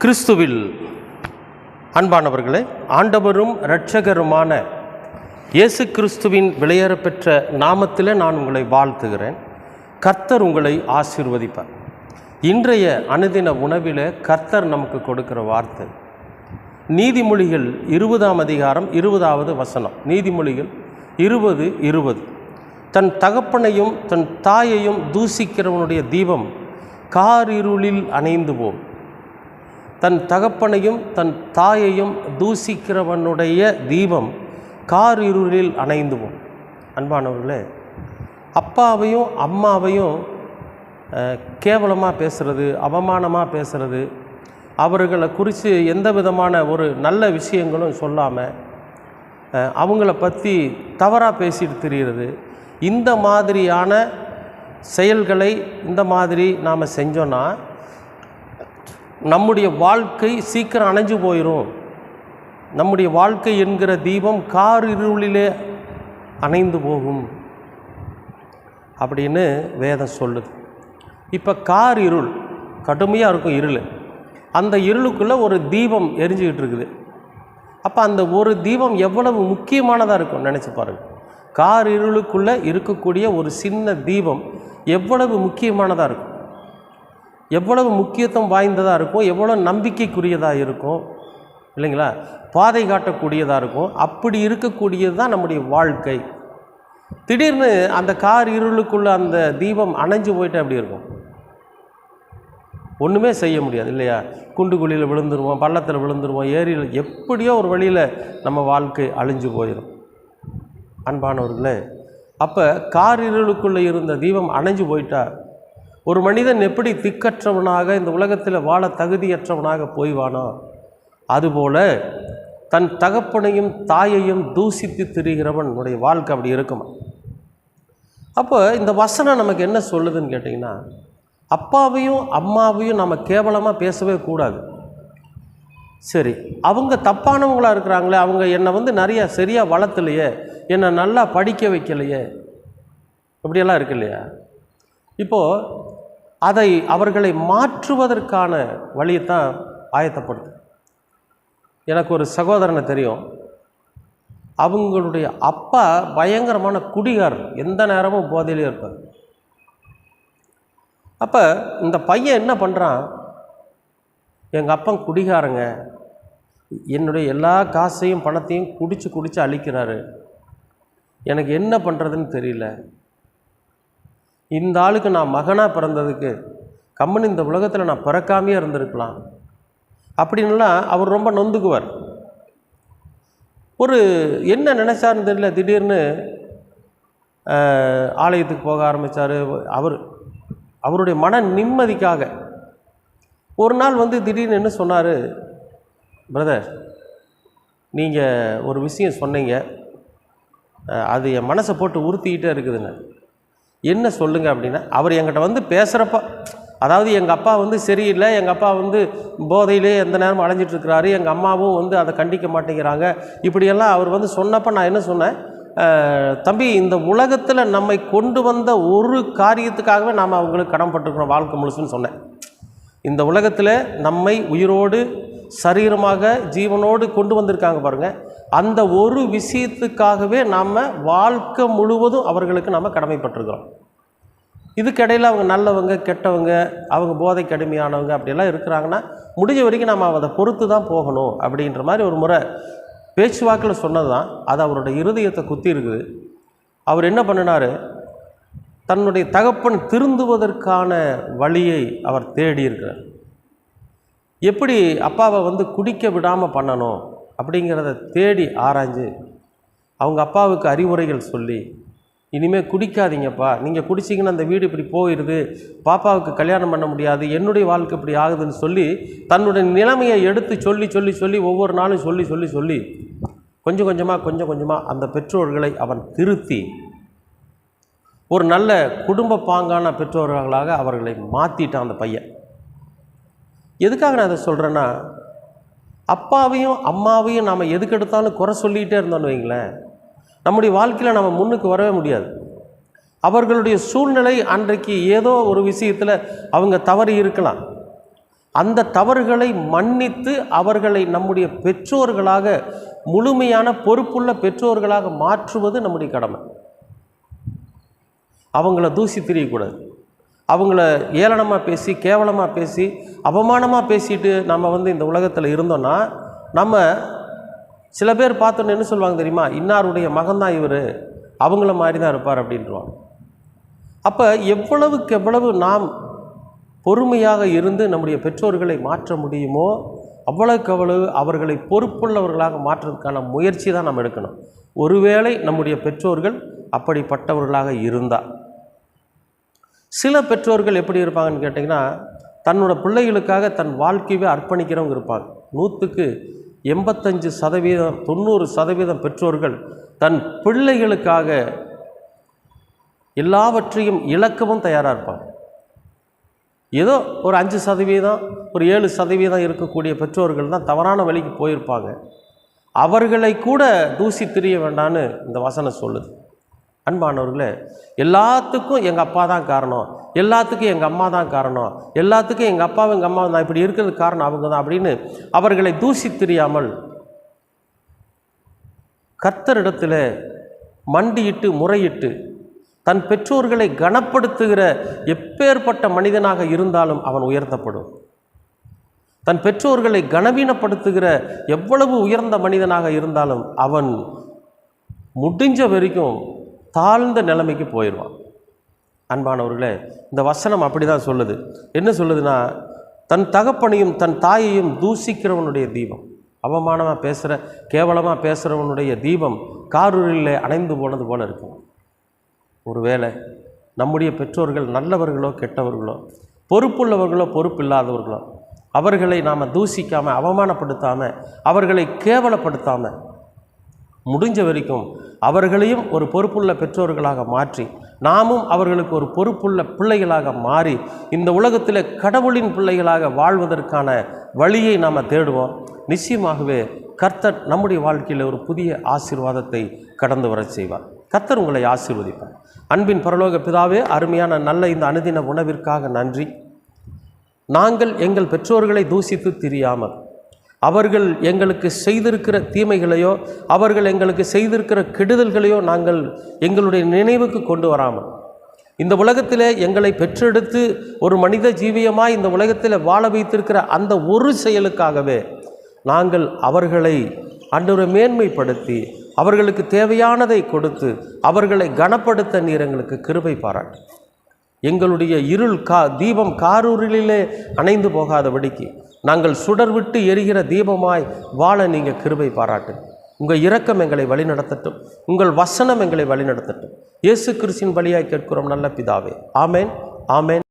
கிறிஸ்துவில் அன்பானவர்களே, ஆண்டவரும் இரட்சகருமான இயேசு கிறிஸ்துவின் விலையேறப்பெற்ற நாமத்திலே நான் உங்களை வாழ்த்துகிறேன். கர்த்தர் உங்களை ஆசீர்வதிப்பார். இன்றைய அனுதின உணவிலே கர்த்தர் நமக்கு கொடுக்கிற வார்த்தை நீதிமொழிகள் 20ஆம் அதிகாரம் 20வது வசனம். நீதிமொழிகள் 20:20. தன் தகப்பனையும் தன் தாயையும் தூசிக்கிறவனுடைய தீபம் காரிருளில் அணைந்து போம். தன் தகப்பனையும் தன் தாயையும் தூசிக்கிறவனுடைய தீபம் காரிருளில் அணைந்து போம். அன்பானவர்களே, அப்பாவையும் அம்மாவையும் கேவலமாக பேசுகிறது, அவமானமாக பேசுகிறது, அவர்களை குறித்து எந்த விதமான ஒரு நல்ல விஷயங்களும் சொல்லாமல் அவங்கள பற்றி தவறாக பேசிட்டு திரிகிறது, இந்த மாதிரியான செயல்களை இந்த மாதிரி நாம் செஞ்சோன்னா நம்முடைய வாழ்க்கை சீக்கிரம் அணைஞ்சு போயிடும். நம்முடைய வாழ்க்கை என்கிற தீபம் காரிருளிலே அணைந்து போகும் அப்படின்னு வேதம் சொல்லுது. இப்போ காரிருள் கடுமையாக இருக்கும், இருள். அந்த இருளுக்குள்ளே ஒரு தீபம் எரிஞ்சிக்கிட்டு இருக்குது. அப்போ அந்த ஒரு தீபம் எவ்வளவு முக்கியமானதாக இருக்கும் நினச்சி பாருங்கள். காரிருளுக்குள்ளே இருக்கக்கூடிய ஒரு சின்ன தீபம் எவ்வளவு முக்கியமானதாக இருக்கும், எவ்வளவு முக்கியத்துவம் வாய்ந்ததாக இருக்கும், எவ்வளோ நம்பிக்கைக்குரியதாக இருக்கும் இல்லைங்களா, பாதை காட்டக்கூடியதாக இருக்கும். அப்படி இருக்கக்கூடியது தான் நம்முடைய வாழ்க்கை. திடீர்னு அந்த கார் இருளுக்குள்ளே அந்த தீபம் அணைஞ்சு போயிட்டு அப்படி இருக்கும், ஒன்றுமே செய்ய முடியாது இல்லையா. குண்டு குழியில் விழுந்துருவோம், பள்ளத்தில் விழுந்துருவோம், ஏரியில், எப்படியோ ஒரு வழியில் நம்ம வாழ்க்கை அழிஞ்சு போயிடும். அன்பானவர்களே, அப்போ கார் இருளுக்குள்ளே இருந்த தீபம் அணைஞ்சு போயிட்டா ஒரு மனிதன் எப்படி திக்கற்றவனாக இந்த உலகத்தில் வாழ தகுதியற்றவனாக போய்வானோ, அதுபோல் தன் தகப்பனையும் தாயையும் தூசித்து திரிகிறவனுடைய வாழ்க்கை அப்படி இருக்குமா. அப்போ இந்த வசனம் நமக்கு என்ன சொல்லுதுன்னு கேட்டிங்கன்னா, அப்பாவையும் அம்மாவையும் நம்ம கேவலமாக பேசவே கூடாது. சரி, அவங்க தப்பானவங்களாக இருக்கிறாங்களே, அவங்க என்னை நிறைய சரியாக வளர்த்தலையே, என்னை நல்லா படிக்க வைக்கலையே, இப்படியெல்லாம் இருக்கு இல்லையா. இப்போது அதை அவர்களை மாற்றுவதற்கான வழியைத்தான் ஆயத்தப்படுது. எனக்கு ஒரு சகோதரனை தெரியும். அவங்களுடைய அப்பா பயங்கரமான குடிகாரர், எந்த நேரமும் போதையிலே இருப்பார். அப்போ இந்த பையன் என்ன பண்ணுறான், எங்கள் அப்பன் குடிகாரங்க, என்னுடைய எல்லா காசையும் பணத்தையும் குடித்து அழிக்கிறாரு, எனக்கு என்ன பண்ணுறதுன்னு தெரியல, இந்த ஆளுக்கு நான் மகனாக பிறந்ததுக்கு கம்முன்னு இந்த உலகத்தில் நான் பிறக்காமையே இருந்திருக்கலாம் அப்படின்லாம் அவர் ரொம்ப நொந்துக்குவார். ஒரு என்ன நினச்சாருன்னு தெரியல, திடீர்னு ஆலயத்துக்கு போக ஆரம்பித்தார். அவருடைய மன நிம்மதிக்காக ஒரு நாள் திடீர்னு என்ன சொன்னார், பிரதர் நீங்கள் ஒரு விஷயம் சொன்னீங்க, அது என் மனசை போட்டு உறுத்திக்கிட்டே இருக்குதுங்க, என்ன சொல்லுங்கள் அப்படின்னா. அவர் என்கிட்ட பேசுகிறப்ப, அதாவது எங்கள் அப்பா சரியில்லை, எங்கள் அப்பா போதையிலே எந்த நேரமும் அலைஞ்சிட்ருக்கிறாரு, எங்கள் அம்மாவும் அதை கண்டிக்க மாட்டேங்கிறாங்க, இப்படியெல்லாம் அவர் சொன்னப்போ நான் என்ன சொன்னேன், தம்பி, இந்த உலகத்தில் நம்மை கொண்டு வந்த ஒரு காரியத்துக்காகவே நாம் அவங்களுக்கு கடன்பட்டுருக்கிறோம் வாழ்க்கை முழுசுன்னு சொன்னேன். இந்த உலகத்தில் நம்மை உயிரோடு சரீரமாக ஜீவனோடு கொண்டு வந்திருக்காங்க பாருங்கள், அந்த ஒரு விஷயத்துக்காகவே நாம் வாழ்க்கை முழுவதும் அவர்களுக்கு நாம் கடமைப்பட்டிருக்கிறோம். இதுக்கிடையில் அவங்க நல்லவங்க கெட்டவங்க, அவங்க போதை கடுமையானவங்க அப்படியெல்லாம் இருக்கிறாங்கன்னா முடிஞ்ச வரைக்கும் நம்ம அதை பொறுத்து தான் போகணும் அப்படின்ற மாதிரி ஒரு முறை பேச்சுவாக்கில் சொன்னது தான் அது அவருடைய இருதயத்தை குத்தி இருக்குது. அவர் என்ன பண்ணினார், தன்னுடைய தகப்பன் திருந்துவதற்கான வழியை அவர் தேடி இருக்கிறார். எப்படி அப்பாவை குடிக்க விடாமல் பண்ணணும் அப்படிங்கிறத தேடி ஆராய்ஞ்சு அவங்க அப்பாவுக்கு அறிவுரைகள் சொல்லி, இனிமேல் குடிக்காதீங்கப்பா, நீங்கள் குடிச்சிங்கன்னா அந்த வீடு இப்படி போயிடுது, பாப்பாவுக்கு கல்யாணம் பண்ண முடியாது, என்னுடைய வாழ்க்கை இப்படி ஆகுதுன்னு சொல்லி தன்னுடைய நிலைமையை எடுத்து சொல்லி சொல்லி சொல்லி ஒவ்வொரு நாளும் சொல்லி சொல்லி சொல்லி கொஞ்சம் கொஞ்சமாக அந்த பெற்றோர்களை அவன் திருத்தி ஒரு நல்ல குடும்ப பாங்கான பெற்றோர்களாக அவர்களை மாற்றிட்டான் அந்த பையன். எதுக்காக நான் அதை சொல்கிறேன்னா, அப்பாவையும் அம்மாவையும் நாம் எதுக்கு எடுத்தாலும் குறை சொல்லிகிட்டே இருந்தோன்னு வைங்களேன், நம்முடைய வாழ்க்கையில் நம்ம முன்னுக்கு வரவே முடியாது. அவர்களுடைய சூழ்நிலை அன்றைக்கு ஏதோ ஒரு விஷயத்தில் அவங்க தவறி இருக்கலாம். அந்த தவறுகளை மன்னித்து அவர்களை நம்முடைய பெற்றோர்களாக, முழுமையான பொறுப்புள்ள பெற்றோர்களாக மாற்றுவது நம்முடைய கடமை. அவங்கள தூசி திரியக்கூடாது. அவங்கள ஏளனமாக பேசி, கேவலமாக பேசி, அவமானமாக பேசிட்டு நம்ம இந்த உலகத்தில் இருந்தோன்னா, நம்ம சில பேர் பார்த்தோன்னு என்ன சொல்லுவாங்க தெரியுமா, இன்னாருடைய மகன்தான் இவர், அவங்கள மாதிரி தான் இருப்பார் அப்படின்ட்டுருவாங்க. அப்போ எவ்வளவுக்கு எவ்வளவு நாம் பொறுமையாக இருந்து நம்முடைய பெற்றோர்களை மாற்ற முடியுமோ அவ்வளவுக்கு அவ்வளவு அவர்களை பொறுப்புள்ளவர்களாக மாற்றுறதுக்கான முயற்சி தான் நம்ம எடுக்கணும். ஒருவேளை நம்முடைய பெற்றோர்கள் அப்படிப்பட்டவர்களாக இருந்தால். சில பெற்றோர்கள் எப்படி இருப்பாங்கன்னு கேட்டிங்கன்னா, தன்னோட பிள்ளைகளுக்காக தன் வாழ்க்கையை அர்ப்பணிக்கிறவங்க இருப்பாங்க. 100க்கு 85%, 90% பெற்றோர்கள் தன் பிள்ளைகளுக்காக எல்லாவற்றையும் இழக்கவும் தயாராக இருப்பாங்க. ஏதோ ஒரு 5%, ஒரு 7% இருக்கக்கூடிய பெற்றோர்கள் தான் தவறான வழிக்கு போயிருப்பாங்க. அவர்களை கூட தூசி திரிய வேண்டான்னு இந்த வசனம் சொல்லுது. அன்பானவர்களே, எல்லாத்துக்கும் எங்கள் அப்பா தான் காரணம், எல்லாத்துக்கும் எங்கள் அம்மா தான் காரணம், எல்லாத்துக்கும் எங்கள் அப்பாவும் எங்கள் அம்மாவும் தான் இப்படி இருக்கிறதுக்கு காரணம் அவங்க தான் அப்படின்னு அவர்களை தூசி திரியாமல் கர்த்தரிடத்தில் மண்டியிட்டு முறையிட்டு தன் பெற்றோர்களை கனப்படுத்துகிற எப்பேற்பட்ட மனிதனாக இருந்தாலும் அவன் உயர்த்தப்படும். தன் பெற்றோர்களை கனவீனப்படுத்துகிற எவ்வளவு உயர்ந்த மனிதனாக இருந்தாலும் அவன் முடிஞ்ச வரைக்கும் தாழ்ந்த நிலைமைக்கு போயிடுவான். அன்பானவர்களே, இந்த வசனம் அப்படி தான் சொல்லுது. என்ன சொல்லுதுன்னா, தன் தகப்பனையும் தன் தாயையும் தூசிக்கிறவனுடைய தீபம், அவமானமாக பேசுகிற, கேவலமாக பேசுகிறவனுடைய தீபம் காரூரில் அணைந்து போனது போல இருக்கும். ஒருவேளை நம்முடைய பெற்றோர்கள் நல்லவர்களோ கெட்டவர்களோ, பொறுப்புள்ளவர்களோ பொறுப்பில்லாதவர்களோ, அவர்களை நாம் தூசிக்காமல், அவமானப்படுத்தாமல், அவர்களை கேவலப்படுத்தாமல், முடிஞ்ச வரைக்கும் அவர்களையும் ஒரு பொறுப்புள்ள பெற்றோர்களாக மாற்றி நாமும் அவர்களுக்கு ஒரு பொறுப்புள்ள பிள்ளைகளாக மாறி இந்த உலகத்தில் கடவுளின் பிள்ளைகளாக வாழ்வதற்கான வழியை நாம் தேடுவோம். நிச்சயமாகவே கர்த்தர் நம்முடைய வாழ்க்கையில் ஒரு புதிய ஆசீர்வாதத்தை கடந்து வர செய்வார். கர்த்தர் உங்களை ஆசீர்வதிப்பார். அன்பின் பரலோக பிதாவே, அருமையான நல்ல இந்த அனுதின உணவிற்காக நன்றி. நாங்கள் எங்கள் பெற்றோர்களை தூசித்து திரியாமல், அவர்கள் எங்களுக்கு செய்திருக்கிற தீமைகளையோ, அவர்கள் எங்களுக்கு செய்திருக்கிற கெடுதல்களையோ நாங்கள் எங்களுடைய நினைவுக்கு கொண்டு வராமல், இந்த உலகத்தில் எங்களை பெற்றெடுத்து ஒரு மனித ஜீவியமாய் இந்த உலகத்தில் வாழ வைத்திருக்கிற அந்த ஒரு செயலுக்காகவே நாங்கள் அவர்களை ஆண்டவரை மேன்மைப்படுத்தி அவர்களுக்கு தேவையானதை கொடுத்து அவர்களை கனப்படுத்த நீர் எங்களுக்கு கிருபை பாராட்டு. எங்களுடைய இருள் தீபம் காரூரிலே அணைந்து போகாதபடிக்கு நாங்கள் சுடர் விட்டு எரிகிற தீபமாய் வாழ நீங்கள் கிருபை பாராட்டு. உங்கள் இரக்கம் எங்களை வழிநடத்தட்டும், உங்கள் வசனம் எங்களை வழிநடத்தட்டும். இயேசு கிறிஸ்துவின் வழியாய் கேட்கிறோம் நல்ல பிதாவே. ஆமேன், ஆமேன்.